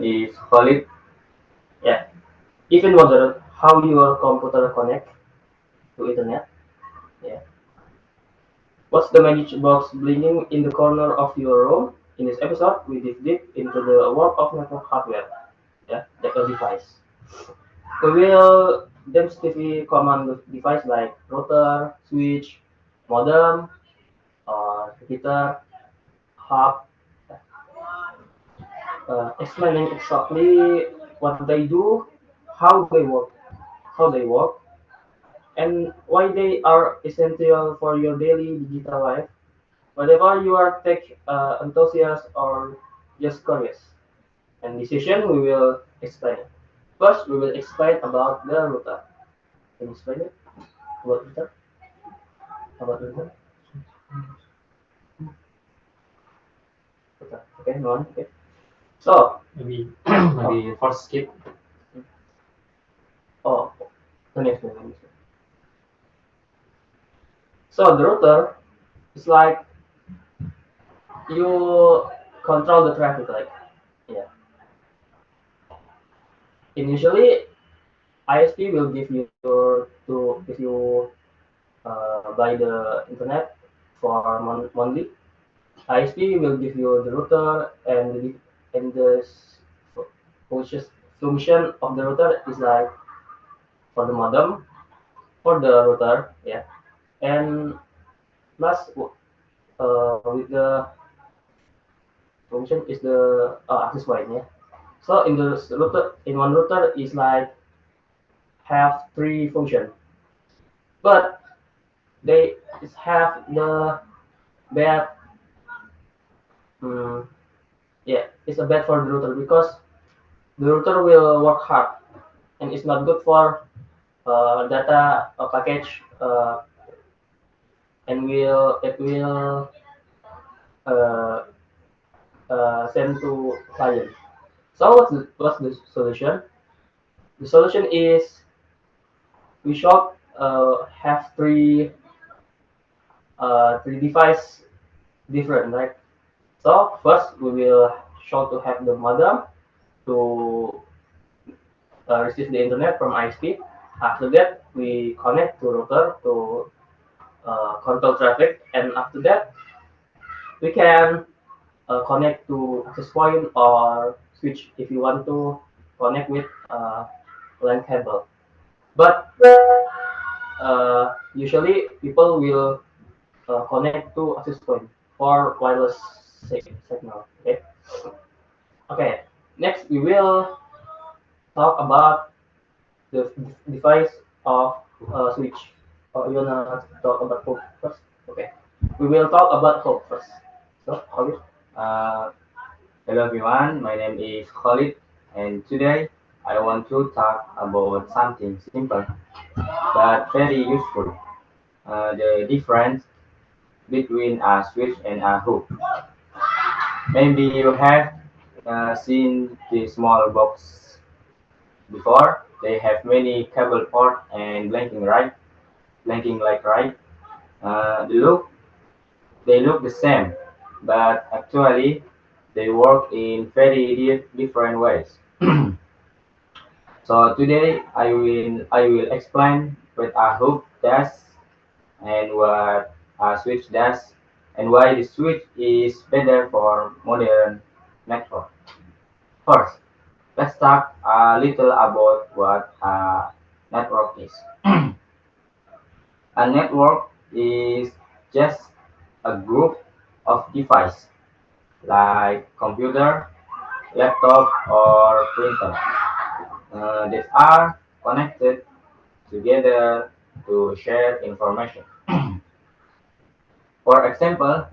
is Khalid. Yeah. Even wonder how your computer connect to internet. Yeah. What's the magic box blinking in the corner of your room? In this episode, we dig deep into the world of network hardware. Yeah, the device. We will demystify common device like router, switch, modem, repeater, hub, explaining exactly what they do, how they work, how they work, and why they are essential for your daily digital life. Whether you are tech enthusiast or just curious, and decision we will explain it. First, we will explain about the router. Can you explain it? About router? About router? Router. Okay, go on. Okay. So, Maybe oh, maybe first skip. oh, the next one. The next one. So the router is like you control the traffic, like yeah. Initially, ISP will give you to if you buy the internet for monthly. ISP will give you the router and the function function of the router is like for the modem for the router, yeah, and plus with the function is the access point, yeah. So in the router in one router is like have three function, but they have the bad. Um, yeah, it's a bad for the router because the router will work hard and it's not good for data package and will it will uh, send to client. So what's the solution? The solution is we should have three device different, right? So first we will show to have the modem to receive the internet from ISP. After that, we connect to router to control traffic, and after that, we can connect to access point or switch if you want to connect with LAN cable. But usually people will connect to access point for wireless signal. Okay. Okay. Next, we will talk about the device of switch. You wanna talk about hope first? Okay. We will talk about hope first. So, how you? Uh, Hello everyone, my name is Khalid, and today I want to talk about something simple but very useful. The difference between a switch and a hook. Maybe you have seen the small box before. They have many cable port and blinking right, blinking like right. Uh, they look they look the same, but actually they work in very different ways. So today I will explain what a hook does and what a switch does and why the switch is better for modern network. First, let's talk a little about what a network is. A network is just a group of devices like computer, laptop, or printer that are connected together to share information. For example,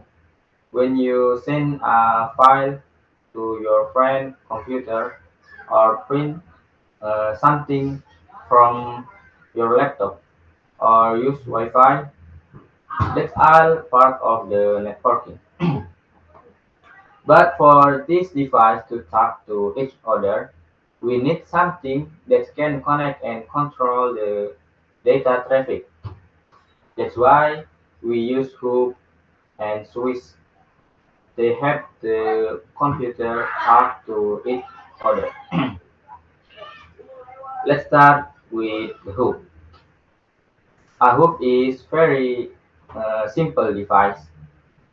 when you send a file to your friend computer or print something from your laptop or use Wi-Fi, that's all part of the networking. But for this device to talk to each other, we need something that can connect and control the data traffic. That's why we use hook and switch. They help the computer talk to each order. Let's start with the hoop. A hoop is very simple device.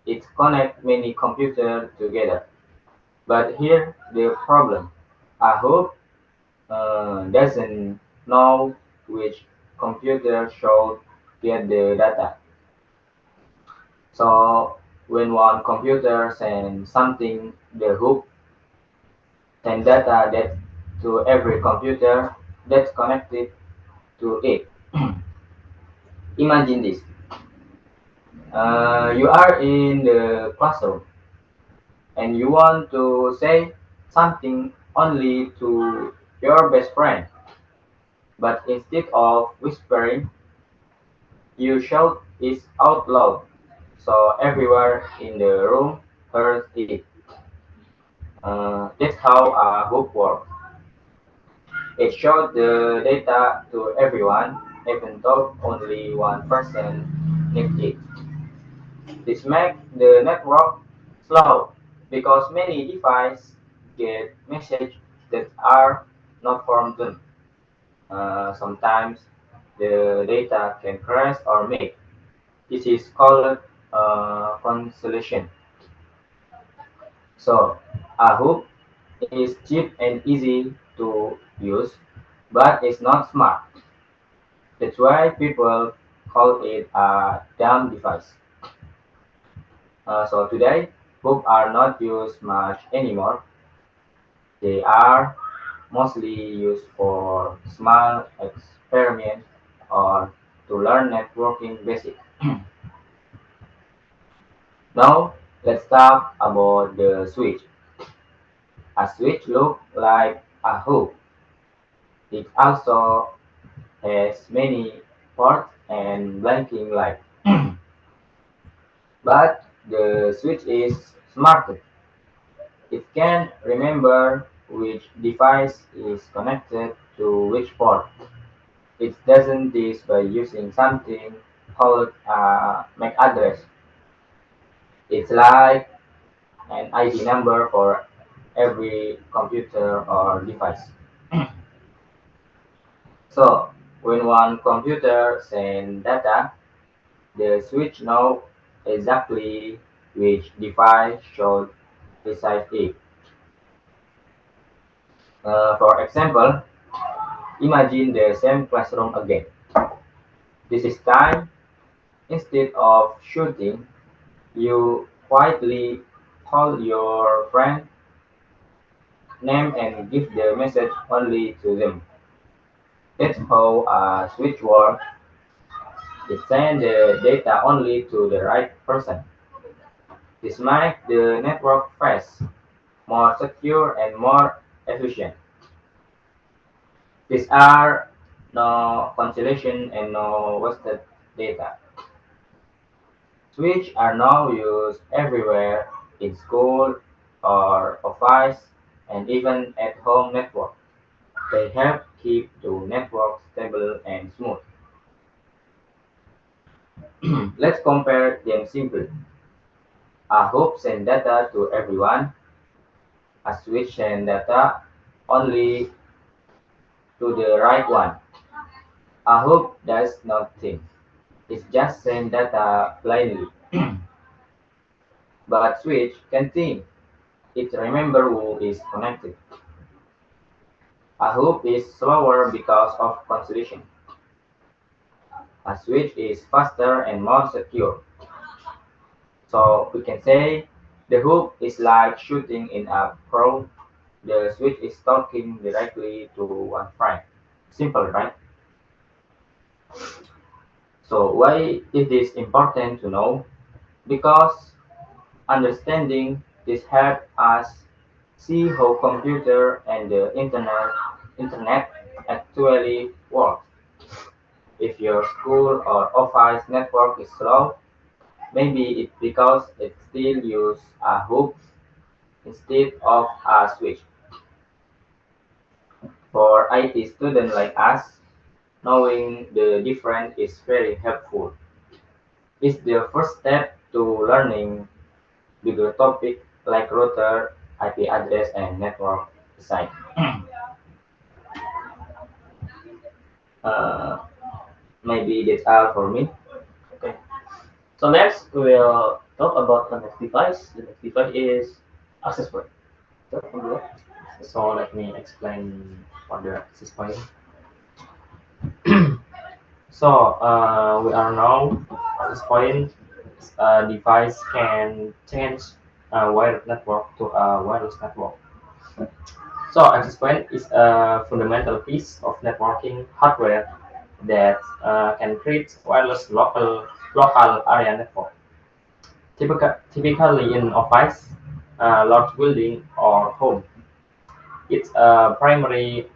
It connects many computers together. But here the problem. A hoop doesn't know which computer should get the data. So when one computer sends something, the hoop sends data that to every computer that's connected to it. Imagine this. You are in the classroom and you want to say something only to your best friend, but instead of whispering, you shout it out loud so everyone in the room hears it. That's how a hook works. It shows the data to everyone, even though only one person needs it. This makes the network slow because many devices get messages that are not from them. Sometimes the data can crash or make. This is called cancellation. So a hook is cheap and easy to use, but it's not smart. That's why people call it a dumb device. So today, hooks are not used much anymore. They are mostly used for small experiments or to learn networking basics. Now, let's talk about the switch. A switch looks like a hook. It also has many ports and blinking lights. But the switch is smarter. It can remember which device is connected to which port. It does this by using something called a MAC address. It's like an ID number for every computer or device. So when one computer sends data, the switch knows exactly which device should receive it. For example, imagine the same classroom again. This is time. Instead of shooting, you quietly call your friend name and give the message only to them. That's how a switch works. It sends the data only to the right person. This makes the network fast, more secure, and more efficient. These are no cancellation and no wasted data. Switches are now used everywhere in school or office and even at home network. They help keep the network stable and smooth. Let's compare them simply. A hoop sends data to everyone. A switch sends data only to the right one. A hoop does nothing. It just sends data blindly. But switch can think. It remembers who is connected. A hoop is slower because of cancellation. A switch is faster and more secure. So we can say the hoop is like shooting in a crow. The switch is talking directly to one friend. Simple, right? So why is this important to know? Because understanding this helps us see how computer and the internet actually work. If your school or office network is slow, maybe it's because it still uses a hook instead of a switch. For IT students like us, knowing the difference is very helpful. It's the first step to learning bigger topics like router, IP address, and network. site. uh, Maybe that's all for me. Okay. So next we will talk about the next device. The next device is access point. So, So let me explain what the access point. So we are now access point. A device can change a wired network to a wireless network. So access point is a fundamental piece of networking hardware that can create wireless local area network. Typically in office, large building or home. It's a primary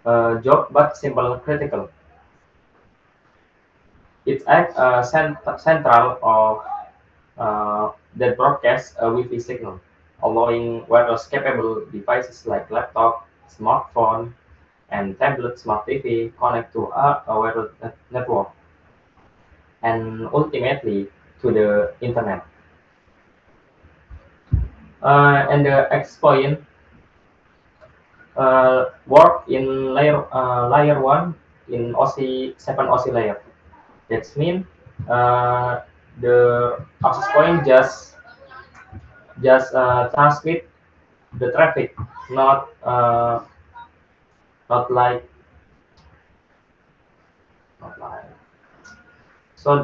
job but simple critical. It's at central of that broadcasts a Wi-Fi signal, allowing wireless capable devices like laptop, smartphone, and tablet smart TV connect to a wireless network and ultimately to the internet. And the exploit work in layer one in OC 7 OC layer. That means uh, the access point just transmit the traffic, not not like not like so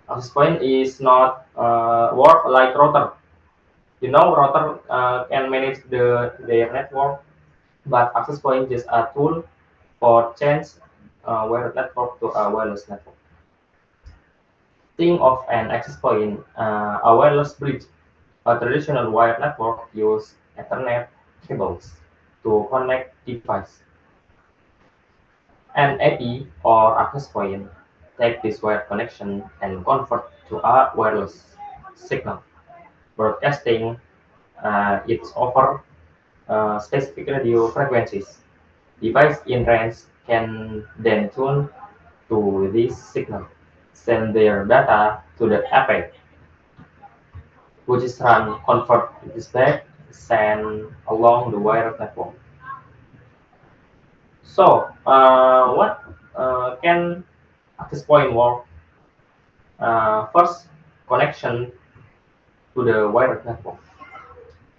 access point is not work like router. You know, router can manage their network, but access point is a tool for change wired network to a wireless network. Think of an access point, a wireless bridge. A traditional wired network uses Ethernet cables to connect devices. An AP or access point take this wired connection and convert to a wireless signal, broadcasting it over specific radio frequencies. Device in range can then tune to this signal, send their data to the AP, which is run, convert this back, send along the wired network. So, what can access point work? First, connection to the wired network.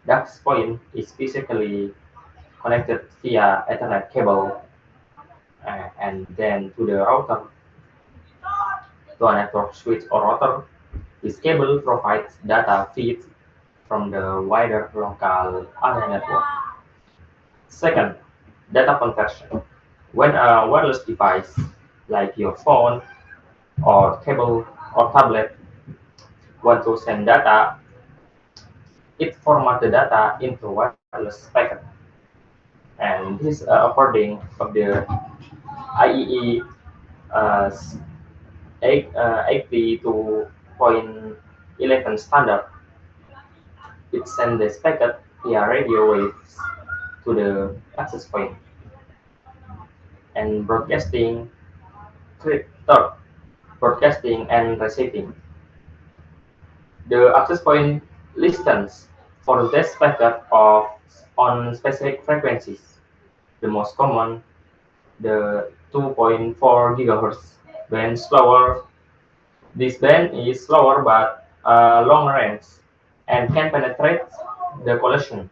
The access point is physically connected via Ethernet cable and then to the router to a network switch or router. This cable provides data feeds from the wider local area network. Second, data conversion. When a wireless device like your phone or cable or tablet want to send data, it formats the data into wireless packet. And this is according of the IEEE uh, 82.11 standard. It sends this packet via radio waves to the access point and broadcasting. Third, broadcasting and receiving. The access point listens for this packet of on specific frequencies. The most common, the 2.4 gigahertz band slower. This band is slower but long range and can penetrate the collision.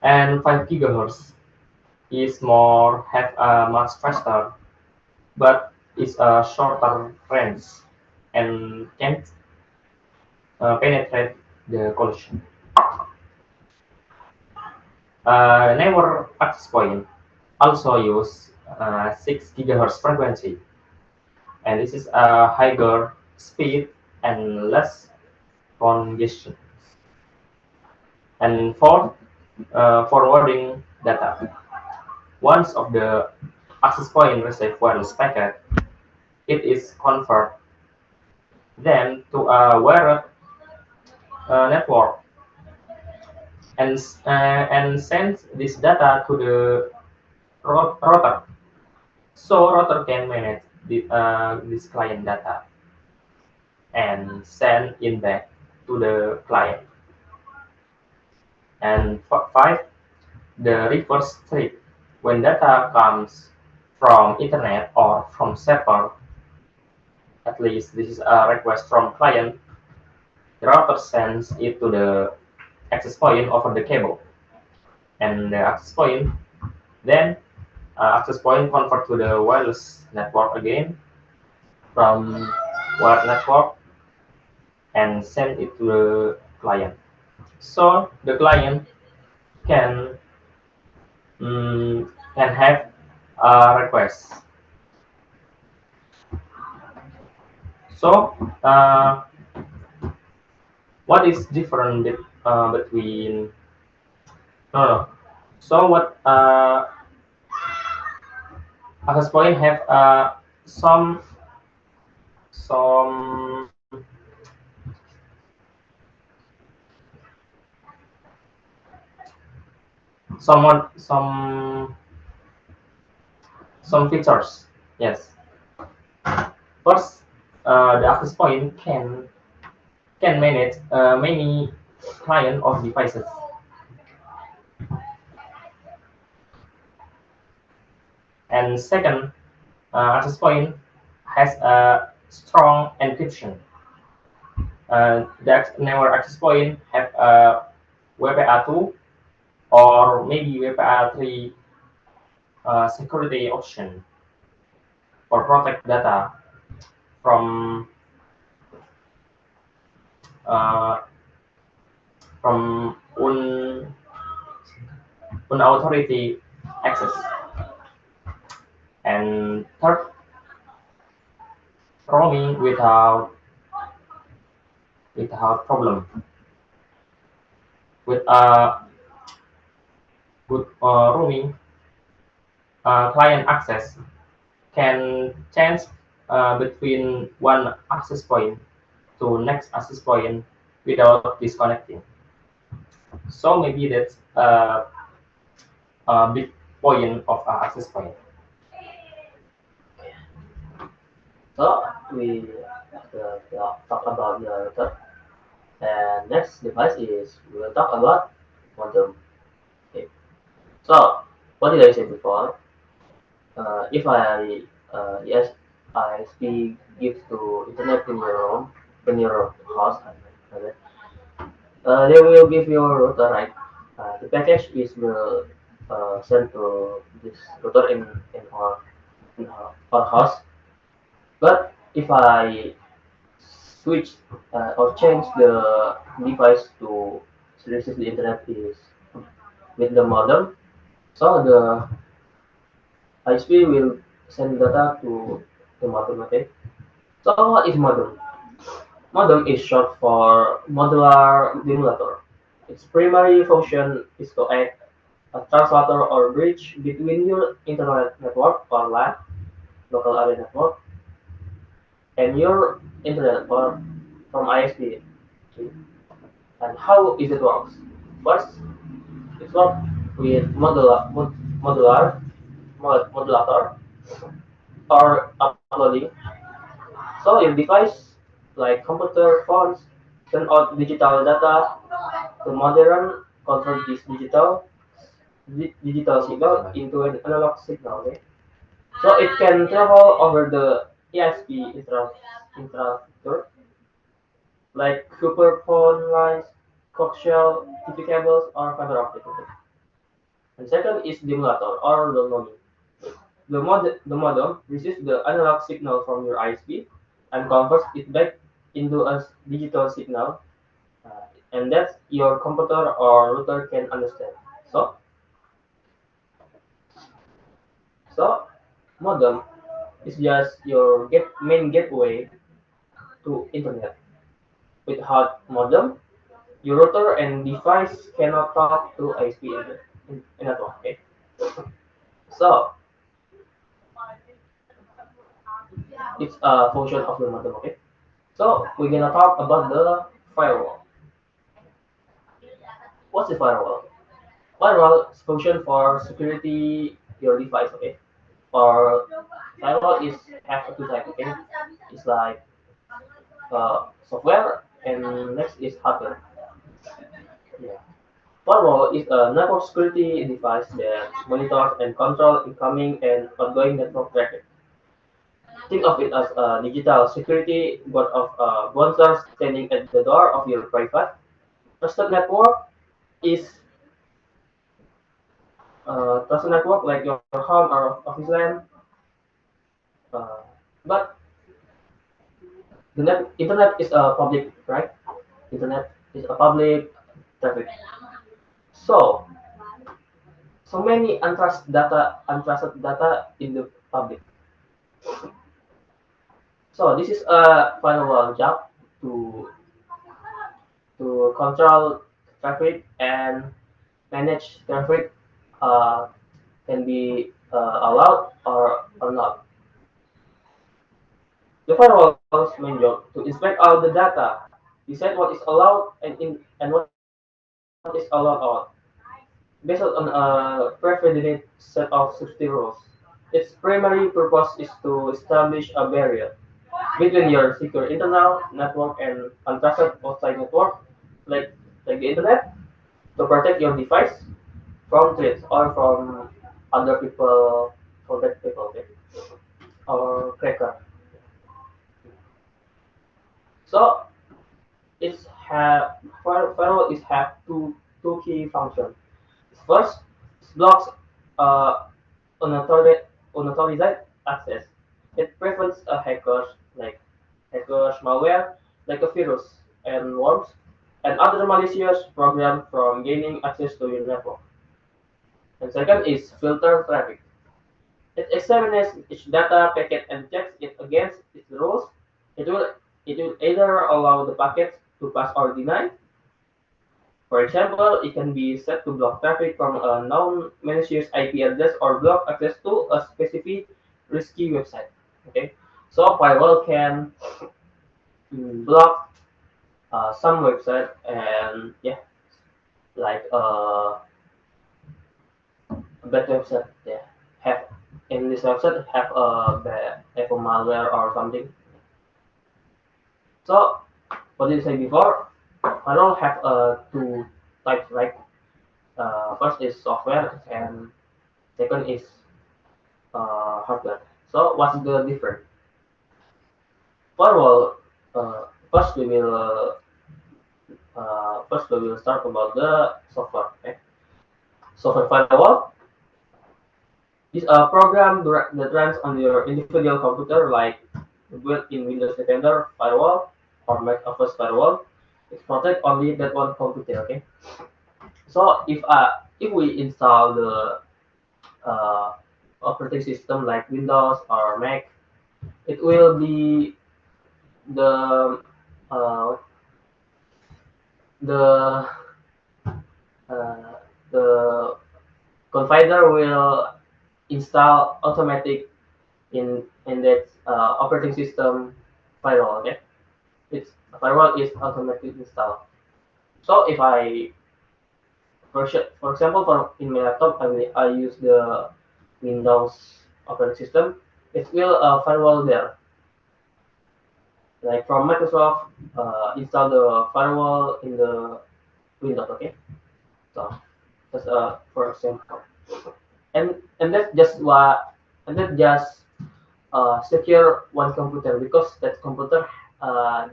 And 5 gigahertz is more have a much faster but is a shorter range and can penetrate the collision. Network access point also use 6 gigahertz frequency, and this is a higher speed and less congestion. And fourth, forwarding data. Once of the access point receive wireless packet, it is convert them to a wired network and sends this data to the router. So router can manage this client data and send it back to the client. And five, the reverse thread. When data comes from internet or from server, at least this is a request from client, the router sends it to the access point over the cable, and the access point then access point convert to the wireless network again from wired network and send it to the client. So the client can have a request. So what is different between no no. So what access point have some somewhat some features. Yes. First, the access point can manage many client or devices. And second, access point has a strong encryption. That network access point have a WPA2 or maybe WPA3 security option for protect data from uh, from unauthority access. And third, roaming without problem. With good roaming, client access can change between one access point to next access point without disconnecting. So maybe that's a big point of access point. So we talk about the router. And next device is we will talk about modem. Okay. So what did I say before? If yes, ISP gives to internet in your room, in your house, okay, they will give you a router, right? The package is will sent to this router in our house. But if I switch or change the device to receive the internet is with the modem, so the ISP will send data to the modem. Okay. So what is modem? Modem is short for modular demulator. Its primary function is to act a translator or bridge between your internet network or LAN, local area network, and your internet or from ISP. And how is it works? First, it works with modulator or uploading. So your device like computer phones send out digital data to modern convert this digital signal into an analog signal. Okay? So it can travel over the ESP infrastructure like Cooper phone lines, coaxial TV cables, or fiber optic. Okay? And second is demulator or downloading. The modem receives the analog signal from your ISP and converts it back into a digital signal, and that your computer or router can understand. So, so modem is just your main gateway to internet. Without modem, your router and device cannot talk to ISP in network. Okay? So it's a function of the modem. Okay. So we're gonna talk about the firewall. What's the firewall? Firewall is function for security your device. Okay. For firewall is have two type. Okay. It's like software and next is hardware. Yeah. Firewall is a network security device that monitors and controls incoming and outgoing network traffic. Think of it as a digital security board of bouncers standing at the door of your private trusted network is trusted network like your home or office LAN. Uh, but the internet is a public, right? Internet is a public traffic. So so many untrusted data in the public. So this is a firewall job to control traffic and manage traffic uh, can be allowed or not. The firewall's main job to inspect all the data, decide what is allowed and what is allowed out, based on a predefined set of safety rules. Its primary purpose is to establish a barrier between your secure internal network and untrusted outside network, like the internet, to protect your device from threats or from other people, from bad people, okay? Or cracker. So it's have firewall is have two key functions. First, it blocks uh, unauthorized access. It prevents hackers like hackers, malware, like a virus and worms, and other malicious programs from gaining access to your network. And second is filter traffic. It examines each data packet and checks it against its rules. It will it will either allow the packets to pass or deny. For example, it can be set to block traffic from a known malicious IP address or block access to a specific risky website. Okay, so firewall can block some website and yeah, like a bad website. Yeah, have in this website have have a malware or something. So what did I say before? Firewall have two types, right? First is software and second is hardware. So what's the difference? Firewall. Uh, first we will start about the software. Okay? Software firewall is a program that runs on your individual computer, like built-in Windows Defender firewall or Mac Office firewall. It protects only that one computer. Okay. So if we install the uh, operating system like Windows or Mac, it will be the uh, the uh, the configure will install automatic in that operating system firewall. Okay, its firewall is automatic install. So if I for example for in my laptop I use the Windows operating system, it will firewall there. Like from Microsoft, install the firewall in the Windows. Okay, so that's for example, and that's just what and that just secure one computer because that computer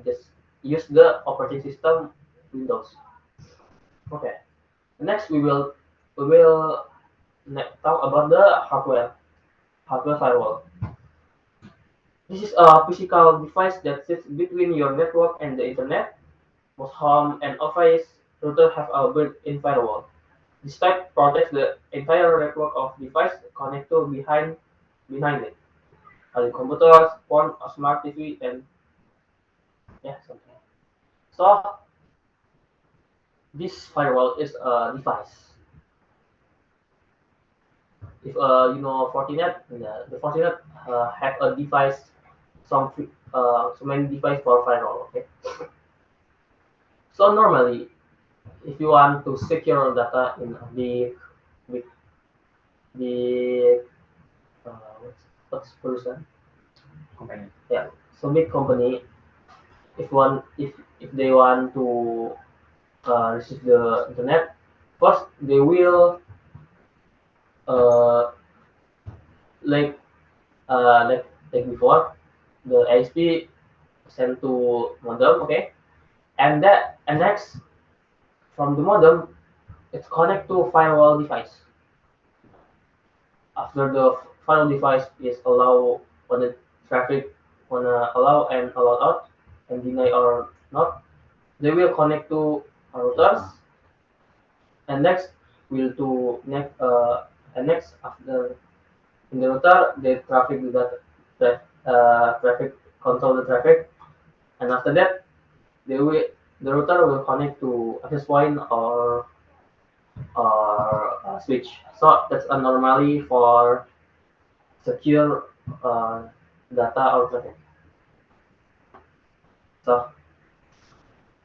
just use the operating system Windows. Okay. Next we will talk about the hardware firewall. This is a physical device that sits between your network and the internet. Most home and office routers have a built-in firewall. This type protects the entire network of devices connected behind it. Like computers, phone, a smart TV, and yeah, something. So this firewall is a device. If you know Fortinet, the Fortinet have a device, so many device for firewall. Okay, so normally if you want to secure data in a big big what's person, Company. yeah, so big company, if they want to receive the internet, they will uh, like like before the ISP sent to modem, okay, and next from the modem it's connect to firewall device. After the firewall device is allow when the traffic wanna allow and allow out and deny or not, they will connect to routers and next will to next and next after in the router the traffic do that traffic control the traffic and after that they will the router will connect to access point or switch. So that's a normally for secure uh, data or traffic. So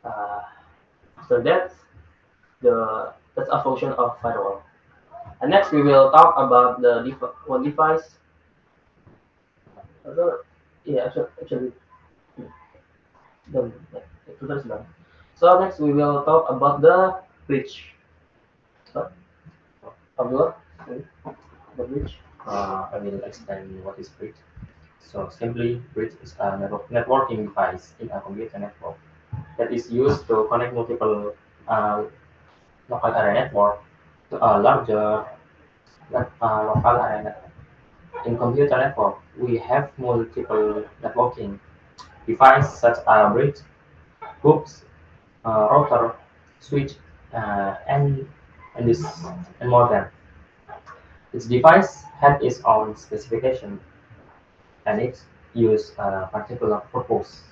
uh, after that that's a function of firewall. And next we will talk about the one device. Other, yeah, actually done. Like, tutorial is done. So next we will talk about the bridge. So, Abdullah, sorry, the bridge. I will explain what is bridge. So simply, bridge is a networking device in a computer network that is used to connect multiple uh, local area network to a larger local area network. In computer network, we have multiple networking devices such as bridge, hooks, router, switch, and this and more than. Each device has its own specification and its use a particular purpose.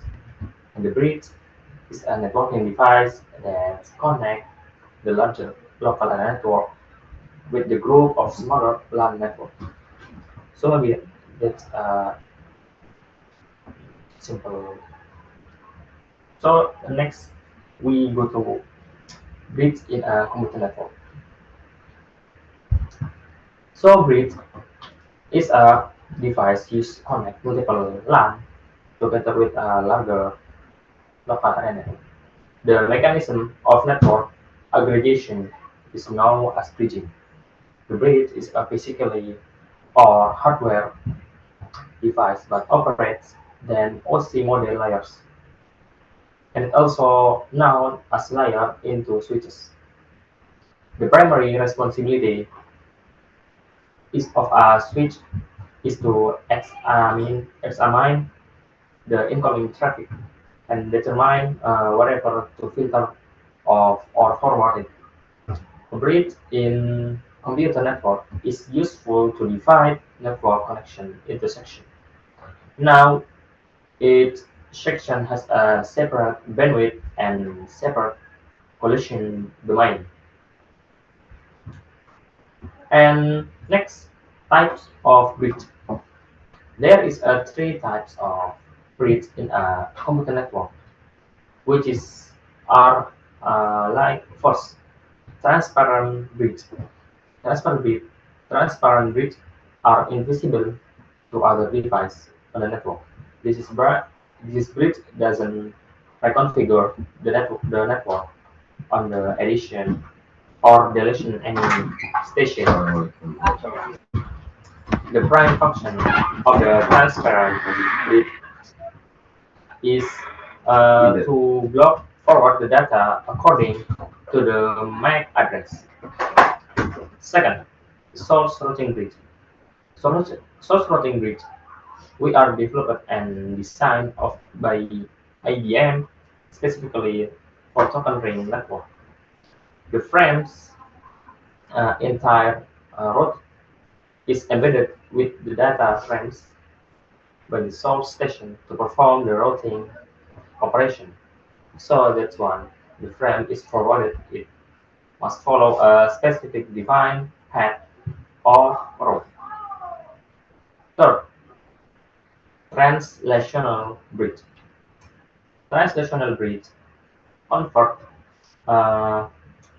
And the bridge is a networking device that connects the larger local area network with the group of smaller LAN network. So maybe that's simple. So next we go to bridge in a computer network. So bridge is a device used to connect multiple LAN together with a larger local area network. The mechanism of network aggregation is known as bridging. The bridge is a physically or hardware device but operates then OC model layers and also known as layer into switches. The primary responsibility is of a switch is to examine the incoming traffic and determine whatever to filter off or forward it. A bridge in computer network is useful to divide network connection into sections. Now, each section has a separate bandwidth and separate collision domain. And next, types of bridge. There is a three types of bridge in a computer network, which is are like first, transparent bridge. Transparent bridge, transparent bridge are invisible to other devices on the network. This is this bridge doesn't reconfigure the network on the addition or deletion any station. The prime function of the transparent bridge is to block forward the data according to the MAC address. Second, source routing bridge. Source routing bridge we are developed and designed by IBM specifically for token ring network. The frame's entire route is embedded with the data frames by the source station to perform the routing operation. So that's one. The frame is forwarded. It must follow a specific defined path or route. Third, translational bridge. Translational bridge convert uh,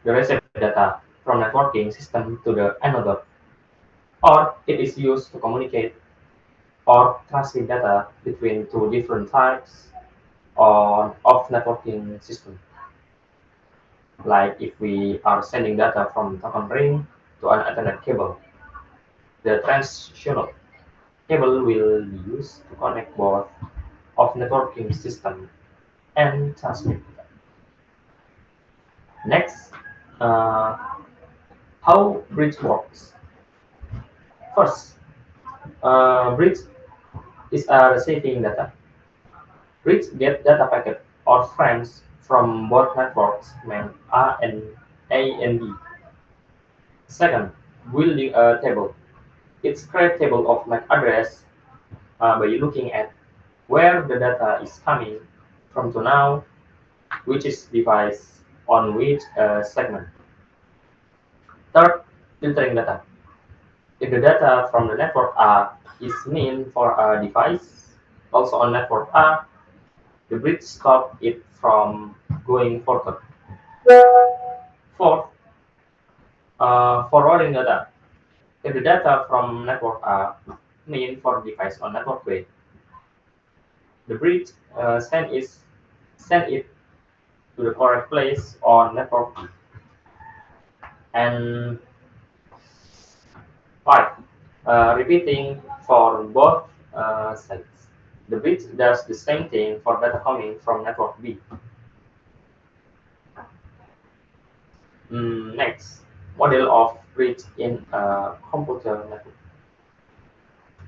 the received data from networking system to the another, or it is used to communicate or transmit data between two different types of networking system. Like if we are sending data from token ring to an Ethernet cable, the transitional cable will be used to connect both of networking system and transmit. Next, uh, how bridge works. First, bridge is a receiving data. Bridge get data packet or frames from both networks named A and B. Second, building a table. It's create table of MAC address by looking at where the data is coming from to now, which is device on which segment. Third, filtering data. If the data from the network A is meant for a device also on network A, the bridge stops it from going further. Fourth, forwarding data. If the data from network A meant for device on network B, the bridge send it to the correct place on network B. And five, repeating for both sides. The bridge does the same thing for data coming from network B. Next, model of bridge in a computer network.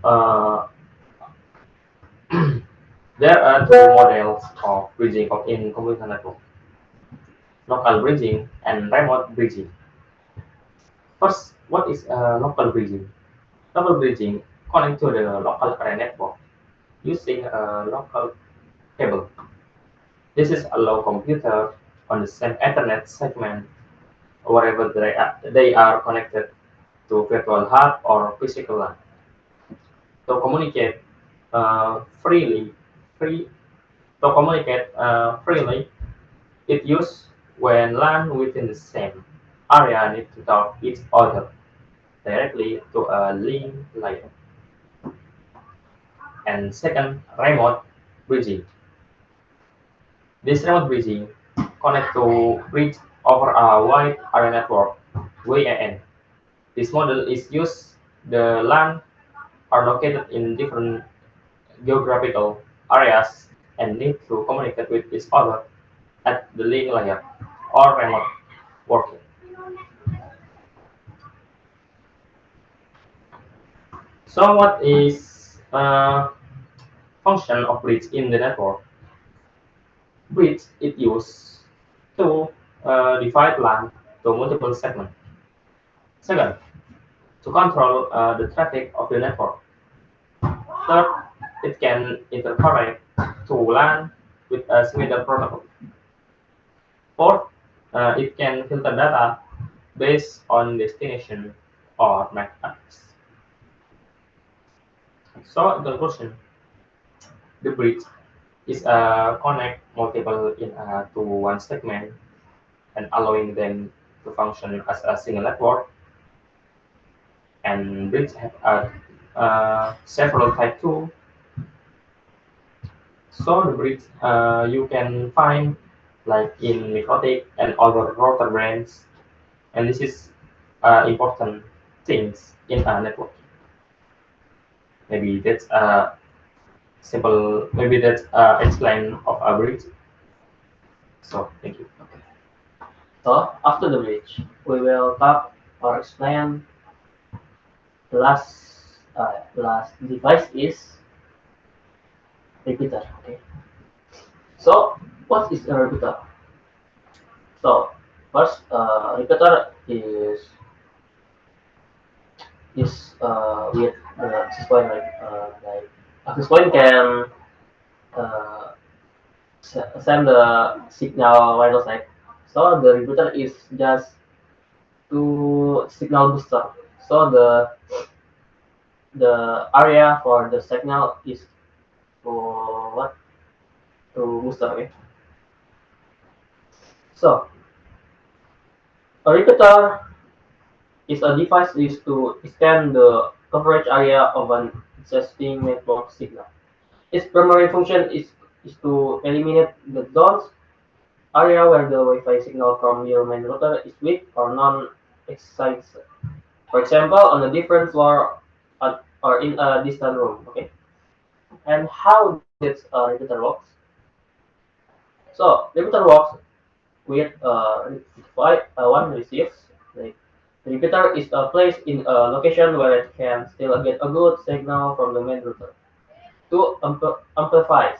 Uh, there are two models of bridging in computer network: local bridging and remote bridging. First, what is local bridging? Local bridging connect to the local area network using a local cable. This is allow computer on the same Ethernet segment wherever they are connected to virtual hub or physical LAN. To communicate freely, free to communicate freely, it used when LAN within the same area need to talk each other directly to a link layer. And second, remote bridging. This remote bridging connect to bridge over a wide area network (WAN). This model is used the LAN are located in different geographical areas and need to communicate with each other at the link layer or remote working. So what is function of bridge in the network? Bridge is used to divide LAN to multiple segments. Second, to control the traffic of the network. Third, it can interconnect to LAN with a similar protocol. Fourth, it can filter data based on destination or MAC address. So, in conclusion, the bridge is a connect multiple to one segment and allowing them to function as a single network. And bridge have several type too. So the bridge you can find like in Nicotic and other router brands, and this is important things in a network. Maybe that's simple. Maybe that's explain of a bridge. So thank you. So after the bridge, we will talk or explain the last device is repeater. Okay. So what is a repeater? So first, repeater is with the access point, like access point can uh, send the signal wireless, like, so the repeater is just to signal booster. So the area for the signal is to what, to booster. Okay. So a repeater is a device used to extend the coverage area of an existing network signal. Its primary function is to eliminate the zones area where the Wi-Fi signal from your main router is weak or non-excited. For example, on a different floor or in a distant room. Okay, and how this repeater works? So repeater works with one receives. Like the repeater is placed in a location where it can still get a good signal from the main router. Two amplifies.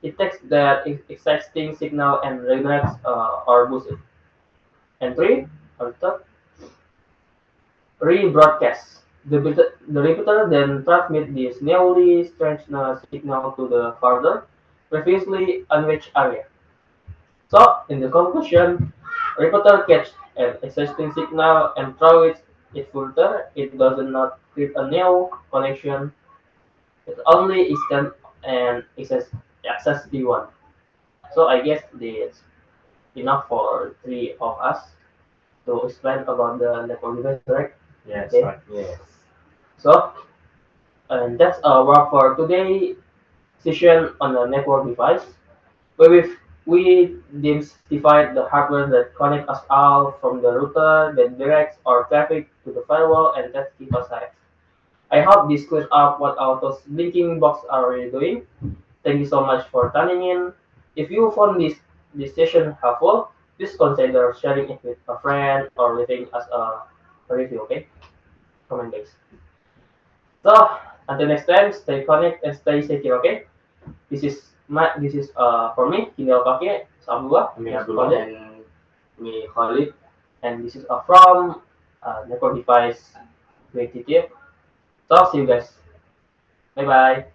It takes that existing signal and redirects or boosts it. And three, on top, rebroadcast. The repeater then transmits this newly strange signal to the further, previously unreached area. So, in the conclusion, repeater catch an existing signal and throw it further. It does not create a new connection. It only extend and access the one. So I guess this enough for three of us to explain about the network device, right? Yes, Okay. right. Yes. So, and that's a wrap for today session on the network device. Where we demystified the hardware that connects us all from the router that directs our traffic to the firewall and that keep us safe. I hope this clears up what all those blinking boxes are really doing. Thank you so much for tuning in. If you found this session helpful, please consider sharing it with a friend or leaving us a review, okay? Comment guys. So until next time, stay connected and stay secure, okay? This is for me, Kinil Kake, Sabua, Me Abdullah. And me, Khalid. and this is from Network Device Creative. So see you guys. Bye bye.